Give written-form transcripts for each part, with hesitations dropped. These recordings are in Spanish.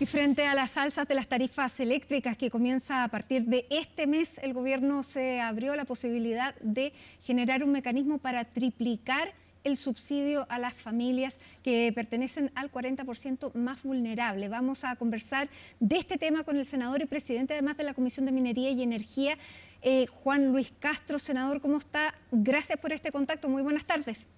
Y frente a las alzas de las tarifas eléctricas que comienza a partir de este mes, el gobierno se abrió la posibilidad de generar un mecanismo para triplicar el subsidio a las familias que pertenecen al 40% más vulnerable. Vamos a conversar de este tema con el senador y presidente además de la Comisión de Minería y Energía, Juan Luis Castro. Senador, ¿cómo está? Gracias por este contacto. Muy buenas tardes.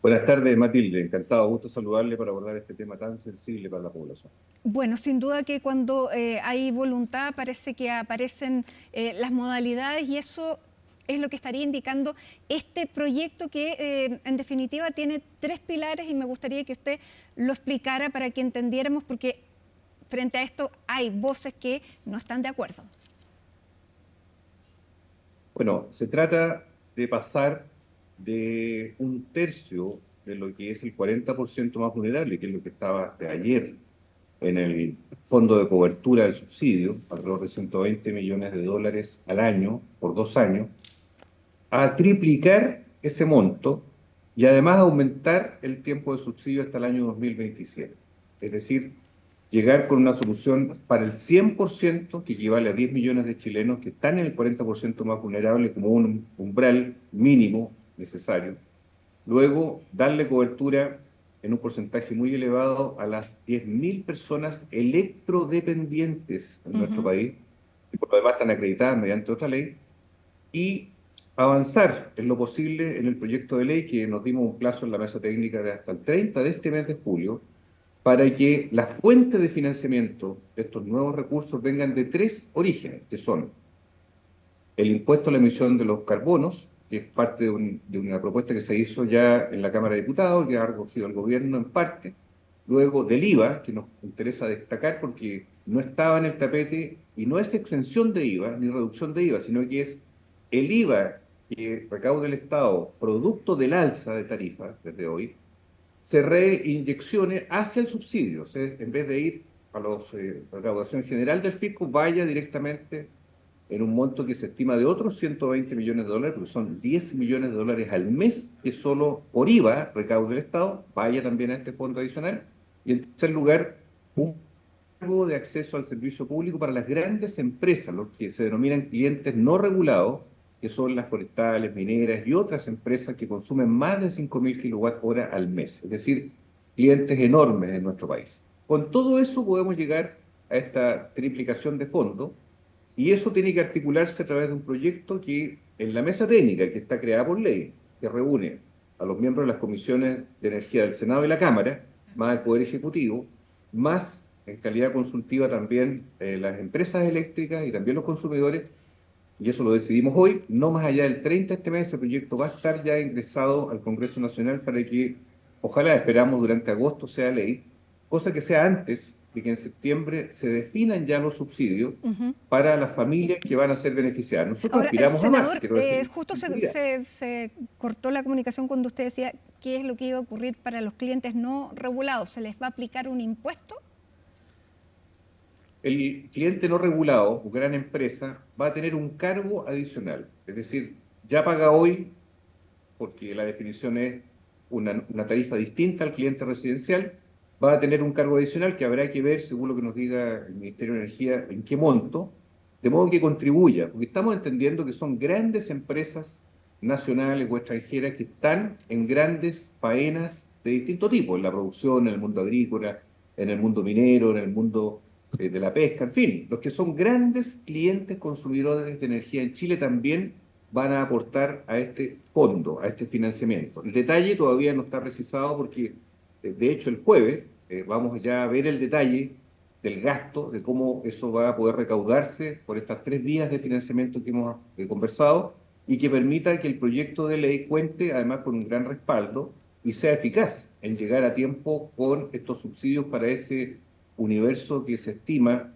Buenas tardes, Matilde. Encantado, gusto saludarle para abordar este tema tan sensible para la población. Bueno, sin duda que cuando hay voluntad parece que aparecen las modalidades y eso es lo que estaría indicando este proyecto que en definitiva tiene 3 pilares y me gustaría que usted lo explicara para que entendiéramos, porque frente a esto hay voces que no están de acuerdo. Bueno, se trata de pasar de 1/3 de lo que es el 40% más vulnerable, que es lo que estaba de ayer en el fondo de cobertura del subsidio, alrededor de 120 millones de dólares al año, por 2 años, a triplicar ese monto y además aumentar el tiempo de subsidio hasta el año 2027. Es decir, llegar con una solución para el 100%, que equivale a 10 millones de chilenos que están en el 40% más vulnerable, como un umbral mínimo necesario. Luego, darle cobertura en un porcentaje muy elevado a las 10.000 personas electrodependientes en nuestro país, que por lo demás están acreditadas mediante otra ley, y avanzar en lo posible en el proyecto de ley que nos dimos un plazo en la mesa técnica de hasta el 30 de este mes de julio, para que las fuentes de financiamiento de estos nuevos recursos vengan de 3 orígenes, que son el impuesto a la emisión de los carbonos, que es parte de una propuesta que se hizo ya en la Cámara de Diputados, que ha recogido el gobierno en parte, luego del IVA, que nos interesa destacar porque no estaba en el tapete y no es exención de IVA ni reducción de IVA, sino que es el IVA que recauda el Estado producto del alza de tarifas desde hoy, se reinyeccione hacia el subsidio. O sea, en vez de ir a la recaudación general del fisco, vaya directamente en un monto que se estima de otros 120 millones de dólares, porque son 10 millones de dólares al mes que solo por IVA recaude el Estado, vaya también a este fondo adicional. Y en tercer lugar, un cargo de acceso al servicio público para las grandes empresas, los que se denominan clientes no regulados, que son las forestales, mineras y otras empresas que consumen más de 5.000 kWh al mes, es decir, clientes enormes en nuestro país. Con todo eso podemos llegar a esta triplicación de fondos y eso tiene que articularse a través de un proyecto que en la mesa técnica, que está creada por ley, que reúne a los miembros de las comisiones de energía del Senado y la Cámara, más el Poder Ejecutivo, más en calidad consultiva también las empresas eléctricas y también los consumidores, y eso lo decidimos hoy, no más allá del 30 de este mes, ese proyecto va a estar ya ingresado al Congreso Nacional para que, ojalá esperamos durante agosto sea ley, cosa que sea antes de que en septiembre se definan ya los subsidios para las familias que van a ser beneficiadas. Nosotros Ahora, aspiramos a más, senador, quiero decir. justo se cortó la comunicación cuando usted decía qué es lo que iba a ocurrir para los clientes no regulados. ¿Se les va a aplicar un impuesto? El cliente no regulado o gran empresa va a tener un cargo adicional. Es decir, ya paga hoy, porque la definición es una tarifa distinta al cliente residencial, va a tener un cargo adicional que habrá que ver, según lo que nos diga el Ministerio de Energía, en qué monto, de modo que contribuya, porque estamos entendiendo que son grandes empresas nacionales o extranjeras que están en grandes faenas de distinto tipo, en la producción, en el mundo agrícola, en el mundo minero, en el mundo de la pesca, en fin, los que son grandes clientes consumidores de energía en Chile también van a aportar a este fondo, a este financiamiento. El detalle todavía no está precisado porque, de hecho, el jueves vamos ya a ver el detalle del gasto, de cómo eso va a poder recaudarse por estas 3 vías de financiamiento que hemos conversado y que permita que el proyecto de ley cuente además con un gran respaldo y sea eficaz en llegar a tiempo con estos subsidios para ese universo que se estima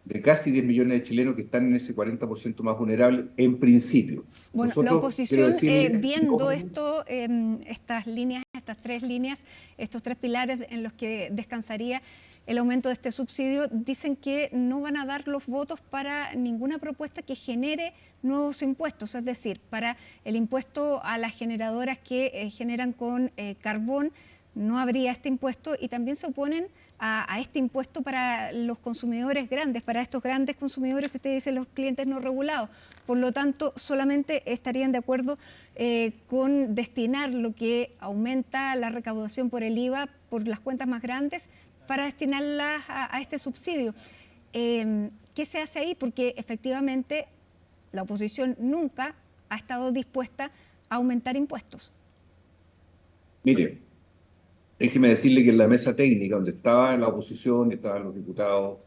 de casi 10 millones de chilenos que están en ese 40% más vulnerable en principio. Bueno, la Nosotros, quiero oposición, decirle, viendo esto, estas líneas, estas 3 líneas, estos 3 pilares en los que descansaría el aumento de este subsidio, dicen que no van a dar los votos para ninguna propuesta que genere nuevos impuestos, es decir, para el impuesto a las generadoras que generan con carbón, no habría este impuesto, y también se oponen a este impuesto para los consumidores grandes, para estos grandes consumidores que usted dice, los clientes no regulados. Por lo tanto, solamente estarían de acuerdo con destinar lo que aumenta la recaudación por el IVA por las cuentas más grandes para destinarlas a este subsidio. ¿Qué se hace ahí? Porque efectivamente la oposición nunca ha estado dispuesta a aumentar impuestos. Mire, déjeme decirle que en la mesa técnica, donde estaba la oposición y estaban los diputados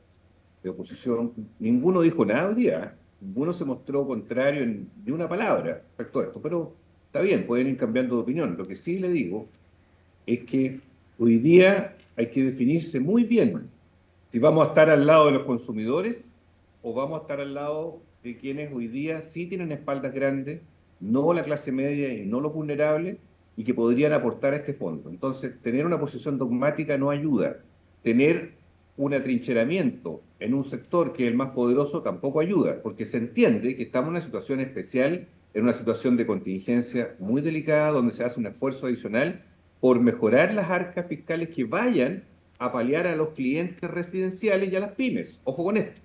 de oposición, ninguno dijo nada hoy día. Ninguno se mostró contrario en ni una palabra respecto a esto. Pero está bien, pueden ir cambiando de opinión. Lo que sí le digo es que hoy día hay que definirse muy bien si vamos a estar al lado de los consumidores o vamos a estar al lado de quienes hoy día sí tienen espaldas grandes, no la clase media y no los vulnerables, y que podrían aportar a este fondo. Entonces, tener una posición dogmática no ayuda. Tener un atrincheramiento en un sector que es el más poderoso tampoco ayuda, porque se entiende que estamos en una situación especial, en una situación de contingencia muy delicada, donde se hace un esfuerzo adicional por mejorar las arcas fiscales que vayan a paliar a los clientes residenciales y a las pymes. Ojo con esto.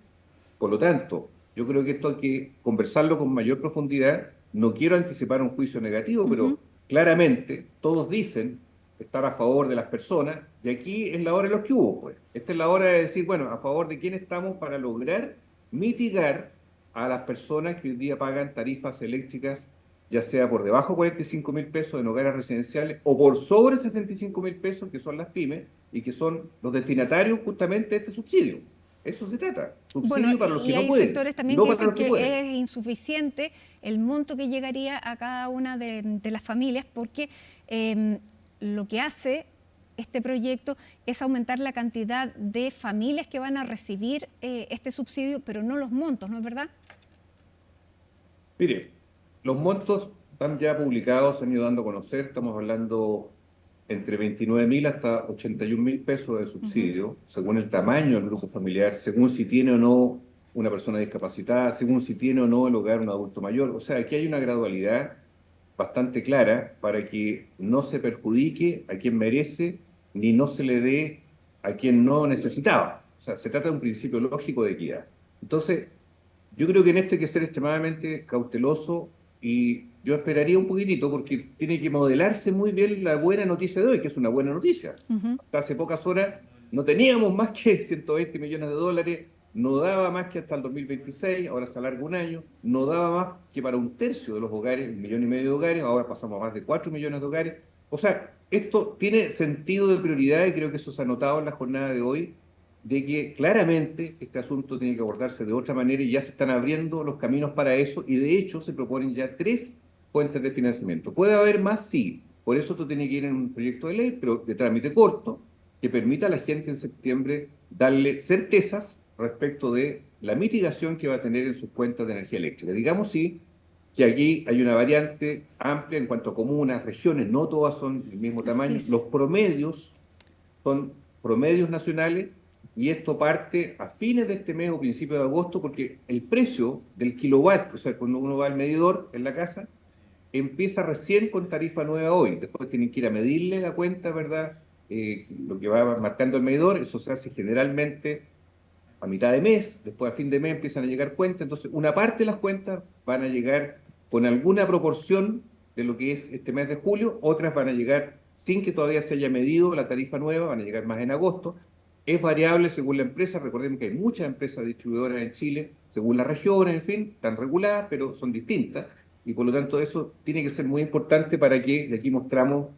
Por lo tanto, yo creo que esto hay que conversarlo con mayor profundidad. No quiero anticipar un juicio negativo, pero claramente todos dicen estar a favor de las personas, y aquí es la hora de los que hubo, pues. Esta es la hora de decir, bueno, a favor de quién estamos para lograr mitigar a las personas que hoy día pagan tarifas eléctricas, ya sea por debajo de 45.000 pesos en hogares residenciales o por sobre 65.000 pesos, que son las pymes y que son los destinatarios justamente de este subsidio. Eso se trata, subsidio para los que y no hay pueden, sectores también no que para dicen los que que pueden. es insuficiente el monto que llegaría a cada una de las familias, porque lo que hace este proyecto es aumentar la cantidad de familias que van a recibir este subsidio, pero no los montos, ¿no es verdad? Mire, los montos están ya publicados, se han ido dando a conocer, estamos hablando entre 29.000 hasta 81.000 pesos de subsidio, según el tamaño del grupo familiar, según si tiene o no una persona discapacitada, según si tiene o no el hogar un adulto mayor. O sea, aquí hay una gradualidad bastante clara para que no se perjudique a quien merece, ni no se le dé a quien no necesitaba. O sea, se trata de un principio lógico de equidad. Entonces, yo creo que en esto hay que ser extremadamente cauteloso, y yo esperaría un poquitito porque tiene que modelarse muy bien la buena noticia de hoy, que es una buena noticia. Hasta hace pocas horas no teníamos más que 120 millones de dólares, no daba más que hasta el 2026, ahora se alarga un año, no daba más que para un tercio de los hogares, 1,5 millones de hogares, ahora pasamos a más de 4 millones de hogares. O sea, esto tiene sentido de prioridad y creo que eso se ha notado en la jornada de hoy, de que claramente este asunto tiene que abordarse de otra manera y ya se están abriendo los caminos para eso, y de hecho se proponen ya 3 fuentes de financiamiento. ¿Puede haber más? Sí. Por eso esto tiene que ir en un proyecto de ley, pero de trámite corto, que permita a la gente en septiembre darle certezas respecto de la mitigación que va a tener en sus cuentas de energía eléctrica. Digamos sí que aquí hay una variante amplia en cuanto a comunas, regiones, no todas son del mismo tamaño. Los promedios son promedios nacionales, y esto parte a fines de este mes o principios de agosto, porque el precio del kilowatt, o sea, cuando uno va al medidor en la casa, empieza recién con tarifa nueva hoy. Después tienen que ir a medirle la cuenta, ¿verdad? Lo que va marcando el medidor, eso se hace generalmente a mitad de mes, después a fin de mes empiezan a llegar cuentas, entonces una parte de las cuentas van a llegar con alguna proporción de lo que es este mes de julio, otras van a llegar sin que todavía se haya medido la tarifa nueva, van a llegar más en agosto. Es variable según la empresa, recordemos que hay muchas empresas distribuidoras en Chile, según las regiones, en fin, están reguladas, pero son distintas, y por lo tanto eso tiene que ser muy importante para que de aquí mostramos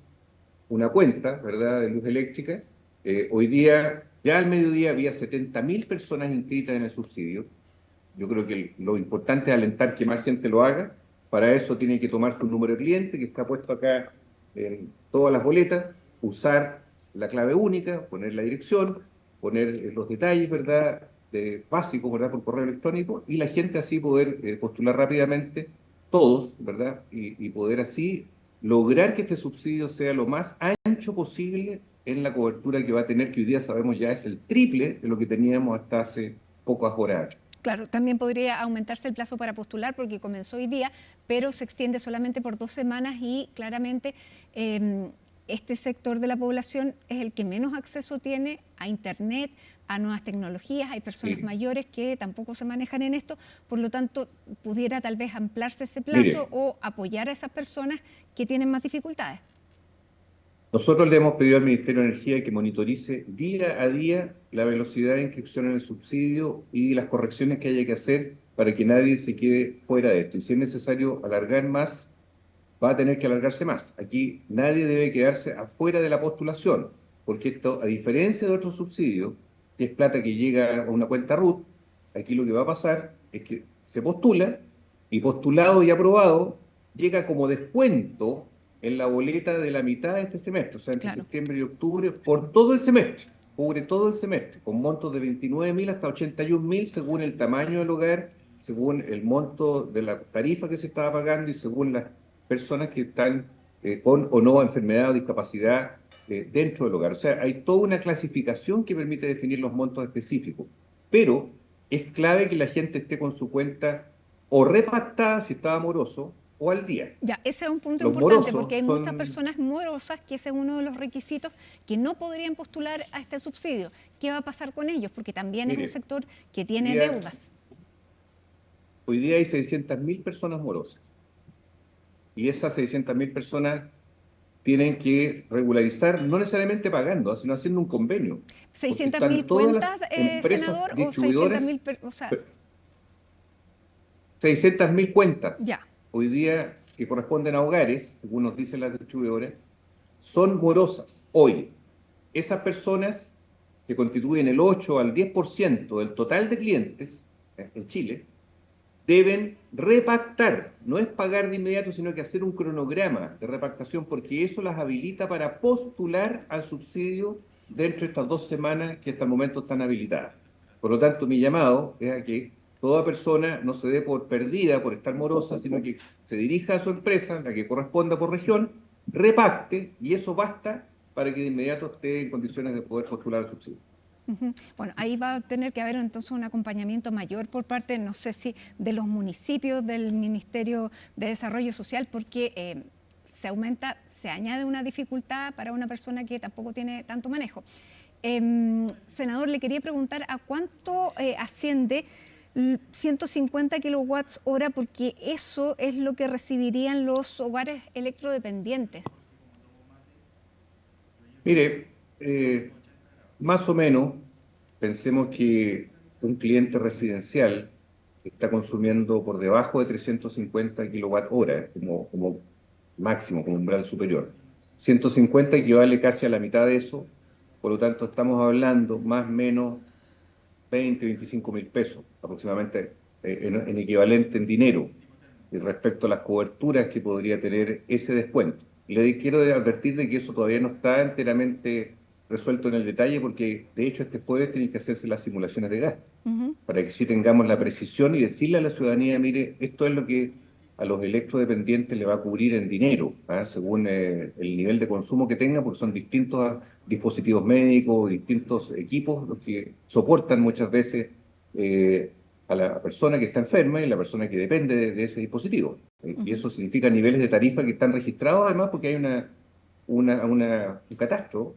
una cuenta, ¿verdad?, de luz eléctrica. Hoy día, ya al mediodía, había 70.000 personas inscritas en el subsidio. Yo creo que lo importante es alentar que más gente lo haga. Para eso tiene que tomar su número de cliente, que está puesto acá en todas las boletas, usar la clave única, poner la dirección, poner los detalles, ¿verdad?, básicos, ¿verdad?, por correo electrónico, y la gente así poder postular rápidamente, todos, ¿verdad?, y poder así lograr que este subsidio sea lo más ancho posible en la cobertura que va a tener, que hoy día sabemos ya es el triple de lo que teníamos hasta hace pocas horas. Claro, también podría aumentarse el plazo para postular porque comenzó hoy día, pero se extiende solamente por 2 semanas, y claramente este sector de la población es el que menos acceso tiene a Internet, a nuevas tecnologías, hay personas mayores que tampoco se manejan en esto, por lo tanto, pudiera tal vez ampliarse ese plazo o apoyar a esas personas que tienen más dificultades. Nosotros le hemos pedido al Ministerio de Energía que monitorice día a día la velocidad de inscripción en el subsidio y las correcciones que haya que hacer para que nadie se quede fuera de esto. Y si es necesario alargar más, va a tener que alargarse más. Aquí nadie debe quedarse afuera de la postulación, porque esto, a diferencia de otros subsidios, que es plata que llega a una cuenta RUT, aquí lo que va a pasar es que se postula y postulado y aprobado llega como descuento en la boleta de la mitad de este semestre, o sea, entre septiembre y octubre, por todo el semestre, cubre todo el semestre, con montos de 29.000 hasta 81.000 según el tamaño del hogar, según el monto de la tarifa que se estaba pagando y según las personas que están con o no enfermedad o discapacidad dentro del hogar. O sea, hay toda una clasificación que permite definir los montos específicos, pero es clave que la gente esté con su cuenta o repactada si estaba moroso o al día. Ya, ese es un punto Los importante morosos porque hay son... muchas personas morosas que ese es uno de los requisitos que no podrían postular a este subsidio. ¿Qué va a pasar con ellos? Porque también es un sector que tiene deudas. Hoy día hay 600.000 personas morosas y esas 600.000 personas tienen que regularizar, no necesariamente pagando, sino haciendo un convenio. 600.000 cuentas, senador, o 600.000... O sea... 600.000 cuentas. Ya. Hoy día que corresponden a hogares, según nos dicen las distribuidoras, son morosas. Hoy, esas personas que constituyen el 8 al 10% del total de clientes en Chile, deben repactar, no es pagar de inmediato, sino que hacer un cronograma de repactación, porque eso las habilita para postular al subsidio dentro de estas 2 semanas que hasta el momento están habilitadas. Por lo tanto, mi llamado es a que toda persona no se dé por perdida por estar morosa, sino que se dirija a su empresa, la que corresponda por región, repacte, y eso basta para que de inmediato esté en condiciones de poder postular al subsidio. Bueno, ahí va a tener que haber entonces un acompañamiento mayor por parte, no sé si de los municipios, del Ministerio de Desarrollo Social, porque se añade una dificultad para una persona que tampoco tiene tanto manejo. Senador, le quería preguntar a cuánto asciende 150 kilowatts hora, porque eso es lo que recibirían los hogares electrodependientes. Mire, más o menos, pensemos que un cliente residencial está consumiendo por debajo de 350 kilowatt-hora como máximo, como umbral superior. 150 equivale casi a la mitad de eso, por lo tanto estamos hablando más o menos 25.000 pesos aproximadamente en equivalente en dinero respecto a las coberturas que podría tener ese descuento. Le quiero advertir de que eso todavía no está enteramente resuelto en el detalle, porque de hecho este jueves tienen que hacerse las simulaciones de gasto, para que sí tengamos la precisión y decirle a la ciudadanía, mire, esto es lo que a los electrodependientes le va a cubrir en dinero, según el nivel de consumo que tenga, porque son distintos dispositivos médicos, distintos equipos los que soportan muchas veces a la persona que está enferma y la persona que depende de ese dispositivo. Y eso significa niveles de tarifa que están registrados, además, porque hay un catastro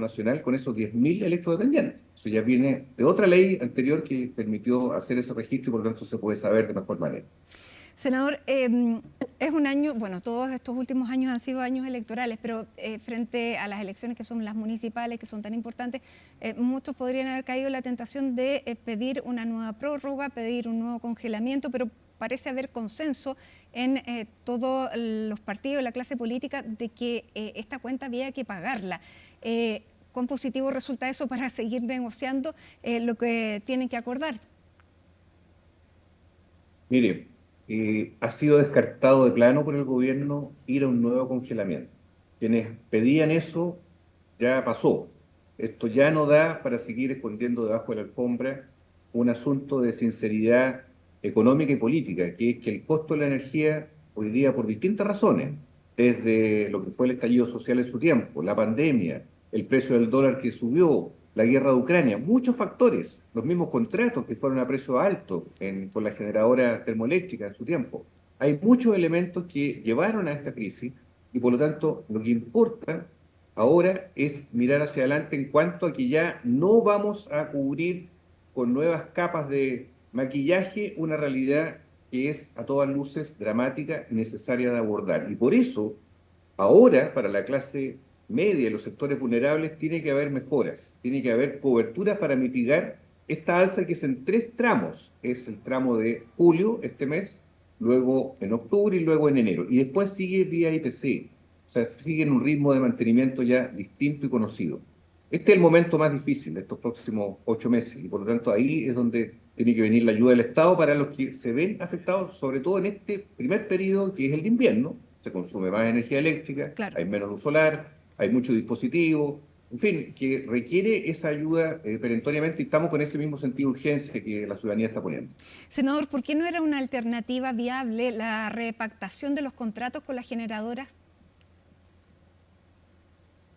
nacional con esos 10.000 electrodependientes. Eso ya viene de otra ley anterior que permitió hacer ese registro y por lo tanto se puede saber de mejor manera. Senador, es un año, bueno, todos estos últimos años han sido años electorales, pero frente a las elecciones que son las municipales, que son tan importantes, muchos podrían haber caído en la tentación de pedir una nueva prórroga, pedir un nuevo congelamiento, pero parece haber consenso en todos los partidos, la clase política, de que esta cuenta había que pagarla. ¿Cuán positivo resulta eso para seguir negociando lo que tienen que acordar? Mire, ha sido descartado de plano por el gobierno ir a un nuevo congelamiento. Quienes pedían eso ya pasó. Esto ya no da para seguir escondiendo debajo de la alfombra un asunto de sinceridad económica y política, que es que el costo de la energía hoy día, por distintas razones, desde lo que fue el estallido social en su tiempo, la pandemia, el precio del dólar que subió, la guerra de Ucrania, muchos factores, los mismos contratos que fueron a precio alto con la generadora termoeléctrica en su tiempo. Hay muchos elementos que llevaron a esta crisis y por lo tanto lo que importa ahora es mirar hacia adelante en cuanto a que ya no vamos a cubrir con nuevas capas de maquillaje una realidad que es a todas luces dramática y necesaria de abordar. Y por eso, ahora, para la clase media y los sectores vulnerables, tiene que haber mejoras, tiene que haber coberturas para mitigar esta alza que es en 3 tramos. Es el tramo de julio, este mes, luego en octubre y luego en enero. Y después sigue vía IPC. O sea, sigue en un ritmo de mantenimiento ya distinto y conocido. Este es el momento más difícil de estos próximos 8 meses y por lo tanto ahí es donde tiene que venir la ayuda del Estado para los que se ven afectados, sobre todo en este primer periodo que es el de invierno. Se consume más energía eléctrica, Claro. hay menos luz solar, hay muchos dispositivos, en fin, que requiere esa ayuda perentoriamente y estamos con ese mismo sentido de urgencia que la ciudadanía está poniendo. Senador, ¿por qué no era una alternativa viable la repactación de los contratos con las generadoras?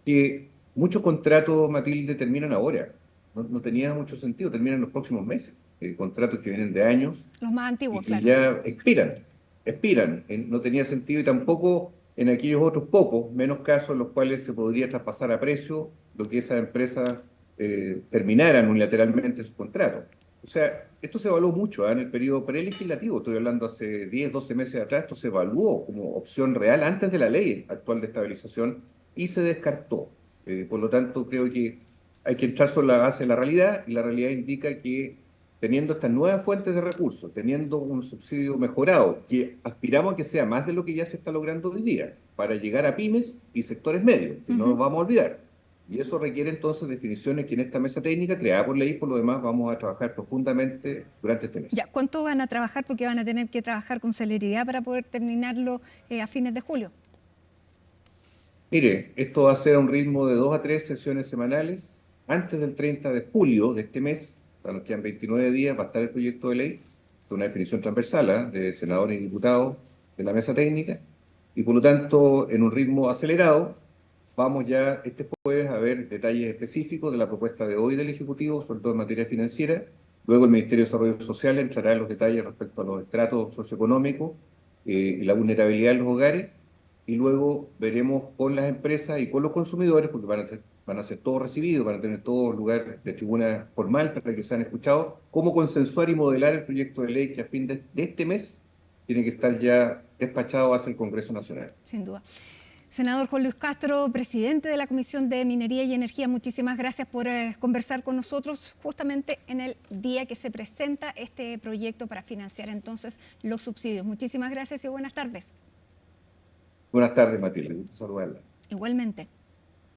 Que muchos contratos, Matilde, terminan ahora. No tenía mucho sentido, terminan en los próximos meses. Contratos que vienen de años Los más y antiguos, que claro. ya expiran. No tenía sentido y tampoco en aquellos otros pocos, menos casos en los cuales se podría traspasar a precio lo que esas empresas terminaran unilateralmente su contrato. O sea, esto se evaluó mucho en el periodo prelegislativo, estoy hablando hace 10, 12 meses atrás, esto se evaluó como opción real antes de la ley actual de estabilización y se descartó. Por lo tanto, creo que hay que entrar sobre la base de la realidad y la realidad indica que teniendo estas nuevas fuentes de recursos, teniendo un subsidio mejorado, que aspiramos a que sea más de lo que ya se está logrando hoy día, para llegar a pymes y sectores medios, que no nos vamos a olvidar. Y eso requiere entonces definiciones que en esta mesa técnica, creada por ley, por lo demás, vamos a trabajar profundamente durante este mes. Ya, ¿cuánto van a trabajar? Porque van a tener que trabajar con celeridad para poder terminarlo a fines de julio. Mire, esto va a ser a un ritmo de 2 a 3 sesiones semanales. Antes del 30 de julio de este mes, para los que quedan 29 días, va a estar el proyecto de ley, de una definición transversal de senadores y diputados de la mesa técnica, y por lo tanto, en un ritmo acelerado, vamos ya este jueves a ver detalles específicos de la propuesta de hoy del Ejecutivo, sobre todo en materia financiera. Luego el Ministerio de Desarrollo Social entrará en los detalles respecto a los estratos socioeconómicos y la vulnerabilidad de los hogares y luego veremos con las empresas y con los consumidores, porque van a ser todos recibidos, van a tener todos lugar de tribuna formal para que sean escuchados, cómo consensuar y modelar el proyecto de ley que a fin de este mes tiene que estar ya despachado hacia el Congreso Nacional. Sin duda. Senador Juan Luis Castro, presidente de la Comisión de Minería y Energía, muchísimas gracias por conversar con nosotros justamente en el día que se presenta este proyecto para financiar entonces los subsidios. Muchísimas gracias y buenas tardes. Buenas tardes, Matilde. Gusto saludarla. Igualmente.